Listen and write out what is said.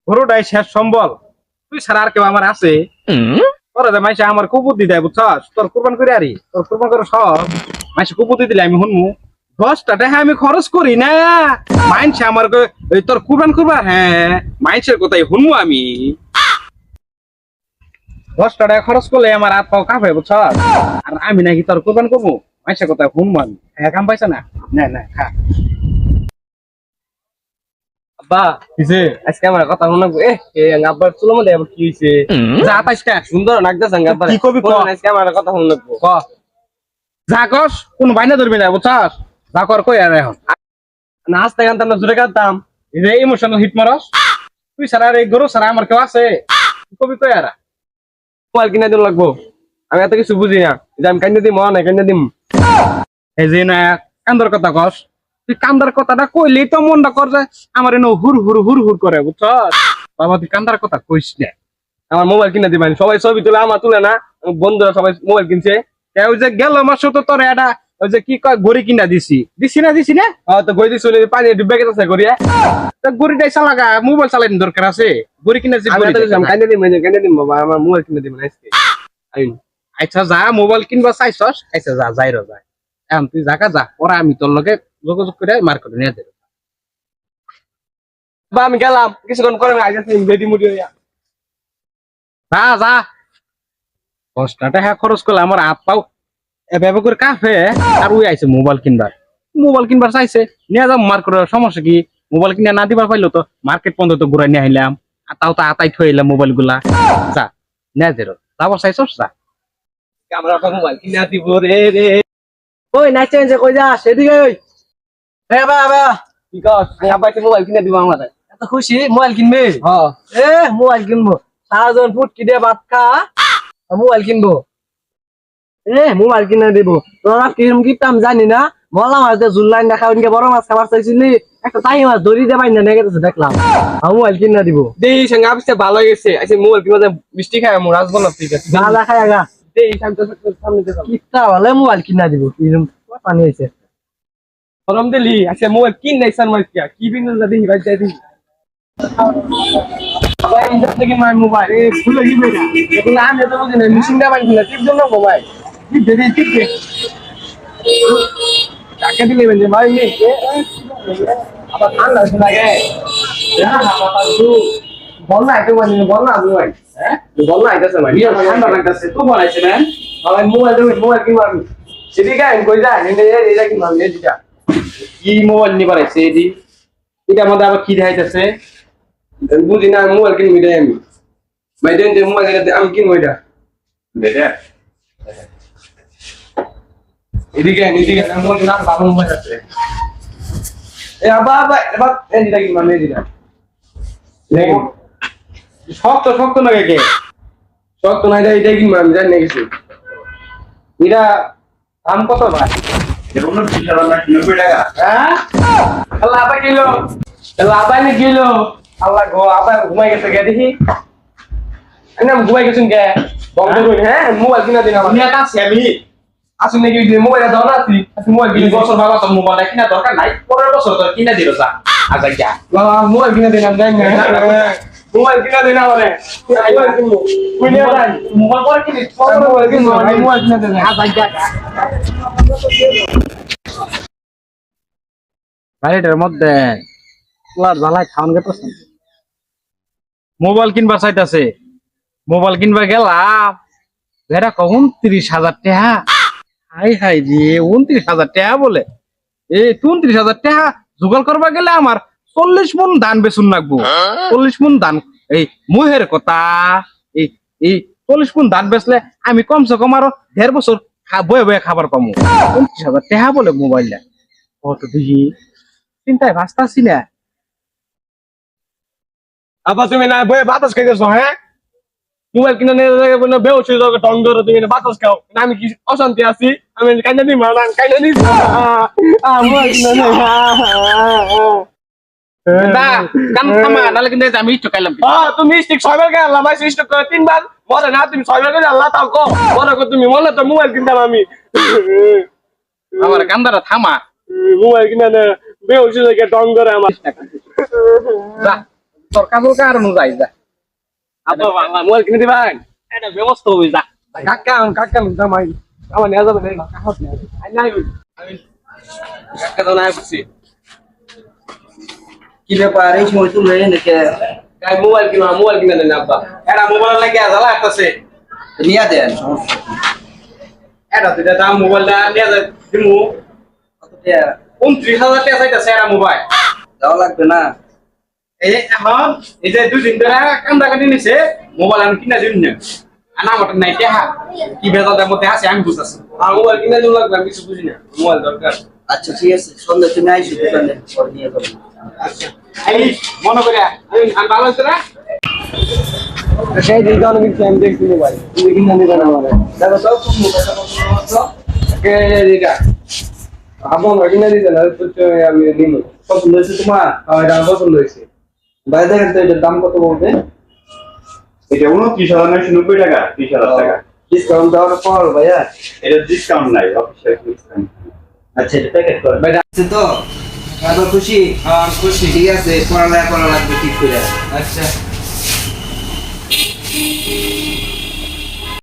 গরুটাই শেষ সম্বল। তুই ছাড়া আর কেউ আমার আছে? তোরা যে মাইসে আমার কুবুদ্ধি দেয় বুঝছস, তোর কুরবান করে আরি, তোর কুরবান করে সব মাইসে কুবুদ্ধি দিলে আমি শুনমু। 10টা টাকা আমি খরচ করি না, মাইনছে আমার তোর কুরবান করবা। হ্যাঁ, মাইনছের কোথায় শুনমু আমি? 10টা টাকা খরচ করলে আমার হাত পাও কাঁপে বুঝছস। আর আমি নাকি তোর কুরবান করবো? মাইনছের কোথায় শুনমু আমি? হ্যাঁ, কাম পাইছে না? না না, খা। আব্বা কিসে? আজকে আমার কথা মনে আব্বার চুলো মধ্যে আবার কি হয়েছে? যা পাইছটা সুন্দর নাকতেছেন আব্বার। কি কবি ক? আজকে আমার কথা মনে রাখবো। ক যা কস, কোন বাইনা ধরবি না বুঝছস। যা কর কই আর এখন নাচতে গানতাম না জোরে গানতাম। এই যে ইমোশনাল হিট মারস তুই ছাড়া আর এই গরু ছাড়া আমার কেউ আছে? কবি কই আর মোবাইল কিনে দিন লাগবো। আমি এত কিছু বুঝি না যে আমি কান্দে দিম না কান্দে দিম। এই যে না কান্দর কথা কস, তুই কান্দার কথাটা কইলি তো মনটা কর যায় আমার এনে হুর হুর হুর হুর করে বুঝছস। বাবা তুই কান্দার কথা কইস না। আমার মোবাইল কিনে দিবেন, সবাই ছবি তুলে আমার তুলে না, বন্ধুরা সবাই মোবাইল কিনছে। কেউ যে গেল আমার সাথে তোর এটা ওই যে কি কয় গড়ি কিনা দিছি দিছি না তো গই দিছি পানি ডুবে গেছে করিয়া। তো গড়িটাই চালাগা, মোবাইল চালাইনি দরকার আছে? গড়ি কিনা আমি এত কিছু কান্দে দিম কান্দে দিম বাবা, আমার মোবাইল কিনে দিবেন আজকে। আইন আচ্ছা যা মোবাইল কিনবা চাইছস, আচ্ছা যা যাই র যা। এখন তুই জাকা যা, ওরা আমি তোর লগে যোগাযোগ করে মার্কেটে নিয়ে দেব। বা আমি গেলাম, কিছুক্ষণ করে আমি আইতেছি রেডি মুডি হইয়া। যা যা, 10টা টাকা খরচ করলে আমার হাত পাও এভাবে করে কাফে। আর ওই আইছে মোবাইল কিনবার চাইছে, নিয়ে যাও মার্কেটের। সমস্যা কি? মোবাইল কিনে না দিবার পাইলো তো মার্কেট পর্যন্ত ঘুরাই নিয়ে আইলাম, আর তাও তো আতাই থই এলাম মোবাইল গুলা। যা নিয়ে দে, যাবার চাইছস যা। আমরা মোবাইল কিনে দিব রে রে। ওই নাচেন যে কই যা সেদিকে ওই। হ্যাঁ বাবা কি কস? আমি আব্বাকে মোবাইল কিনে দিব আমাদের। এত খুশি মোবাইল কিনবে? হ্যাঁ। মোবাইল কিনবো, সারাজন ফুটকি দিয়ে ভাত খা, মোবাইল কিনবো। মোবাইল কিনে দিব। তোরা কিরম কিনতাম জানি না, বললাম হয়তো জুলাই দেখা ওইদিকে বড় মাছ খাবার চাইছিলি, একটা তাই মাছ ধরি দিয়ে পাই না গেছে দেখলাম। মোবাইল কিনে দিব। দেই সঙ্গে আবিষ্টা ভালো গেছে। আচ্ছা মোবাইল কিনে মিষ্টি খাই আমি রাজবো না, ঠিক আছে যা খাই আগা। দেই সামনে কিতা বলে মোবাইল কিনা দিব। কিরম পানি হয়েছে গরম দিলি। আচ্ছা মোবাইল কিন নাই স্যার মাইক কি বিন্দু যদি হিবাই যাই দিই মোবাইল খুলে দিবে না। এগুলো আমি তো বুঝি না, মেশিন দা বানিয়ে ঠিক জন্য মোবাইল ঠিক টাকা দিলে বেঁধে ভাই নেই আবার ঠান্ডা লাগে। বল না একটু মানে বল না মোবাইল। হ্যাঁ বল না আইতাছে ভাই ঠান্ডা লাগতেছে তো বলাইছে না ভাই মোবাইল দেবে মোবাইল কিনবো আমি। সেদিকে কই যায় এটা কি মানে এটা কি মোবাইল নিবার আইছে এদি? এটার মধ্যে আবার কি দেখাইতেছে? বুঝি না, মোবাইল কিনবো এটাই আমি। ভাই দেন যে মোবাইল আমি কিনবো এটা। এদিকে এদিকে মোবাইল না বাবা মোবাইল আছে। এ আবা আবা এবার এদিকে কি মানে এদিকে শক্ত না কে সব তো না এটা কি মানে জানি না কিছু। এটা দাম কত ভাই? হ্যাঁ আল্লাহ আবা কিলো আল্লাহ আবা নি কিলো আল্লাহ গো আবা ঘুমাই গেছে গে দেখি আমি ঘুমাই গেছুন গে বন্ধ কই। হ্যাঁ মোবাইল কিনা দিন আমার নিয়ে কাছে আমি আসুন নাকি মোবাইল দাও না তুই মোবাইল 20 বছর বাবা তোর মোবাইল কিনা দরকার নাই, 15 বছর তোর কিনা দিল যা। আচ্ছা যা বাবা মোবাইল কিনা দিন আমি জানি না। মোবাইল কিনা দিন আমারে মোবাইল কিনবো কই নিয়ে যাই মোবাইল পরে কিনি মোবাইল কিনবো মোবাইল কিনা দিন। আচ্ছা যা। বাড়িটার মধ্যে কুলার জ্বালায় খাওয়ান গেতেছে। মোবাইল কিনবার চাইতেছে, মোবাইল কিনবার গেলাম ভেড়া 29,000 টাকা। হাই হাই রে 29,000 টাকা বলে! এই 29,000 টাকা জোগাড় করবা গেলে আমার 40 মন ধান বেচুন লাগবো। 40 মন ধান, এই মুহের কথা। এই এই 40 মন ধান বেচলে আমি কমসে কম আরো 1.5 বছর বয়ে বয়ে খাবার পাবো। 29,000 টাকা বলে মোবাইলটা কত দেখি, চিন্তায় ভাসতাছি না। আবা তুমি না বয়ে বাতাস খাইতেছো? হ্যাঁ মোবাইল কিনা নিয়ে বলে বেউছি যাবে টং ধরে তুমি বাতাস খাও না, আমি কি অশান্তি আছি? আমি কাইনা দিই মারা কাইনা দিই মোবাইল কিনা নেই। দা কাম থামা নালে কিন্তু আমি ইচ্ছা খাইলাম। তুমি স্টিক 6বার গেল আমার স্টিক করে 3বার বলে না, তুমি 6বার করে আল্লাহ তাও কো বলে কো তুমি বলে তো মোবাইল কিনতাম আমি। আমার কান্দারা থামা। মোবাইল কিনা না বেউছি লাগে টং ধরে আমার। যা তোর কাজল কারণ যাই যা আব্বা বাবা মোবাইল কিনে দিবেন এটা ব্যবস্থা হয়ে যা কাকা জামাই আমার নিয়ে যাবে না কাহত না আই নাই আমি কাকা তো না বুঝছি কি ব্যাপার এই সময় তুলে এনেছে গাই মোবাইল কিনে দেন আব্বা এটা মোবাইল লাগে জ্বালা আসতেছে নিয়ে দেন সমস্যা কি? এটা তুই দাম মোবাইলটা নিয়ে যা দিমু কত টাকা 29,000 টাকা চাইতেছে এটা মোবাইল দেওয়া লাগবে না এই এখন এই যে 2 দিন ধরে কান্দা কাটি নিছে মোবাইল আমি কিনা দিন না আনা মত নাই টাকা কি বেজালের মধ্যে আছে আমি বুঝতাছি আর মোবাইল কিনে দিন লাগবে আমি কিছু বুঝি না মোবাইল দরকার আচ্ছা ঠিক আছে সন্ধ্যা তুমি আইসো দোকানে পরে নিয়ে যাবো আচ্ছা এই মনে করে আমি ভালো আছে না সেই দিন তো আমি আমি দেখছি মোবাইল তুমি কিনে দিবেন আমার দেখো তো কোন মোবাইলটা পছন্দ কে দিটা আব্বা আমার কিনে দিতে না তো আমি নিব পছন্দ হয়েছে তোমার এটা আমার পছন্দ হয়েছে বাইরে দেখেন তো এটার দাম কত বলবে এটা 29,990 টাকা 30,000 টাকা ডিসকাউন্ট দেওয়ার পর ভাইয়া এটা ডিসকাউন্ট নাই অফিসিয়াল ডিসকাউন্ট আচ্ছা এটা প্যাকেট করে আছে তো এবার খুশি আর খুশি ঠিক আছে পড়ালেখা করা লাগবে ঠিক করে আচ্ছা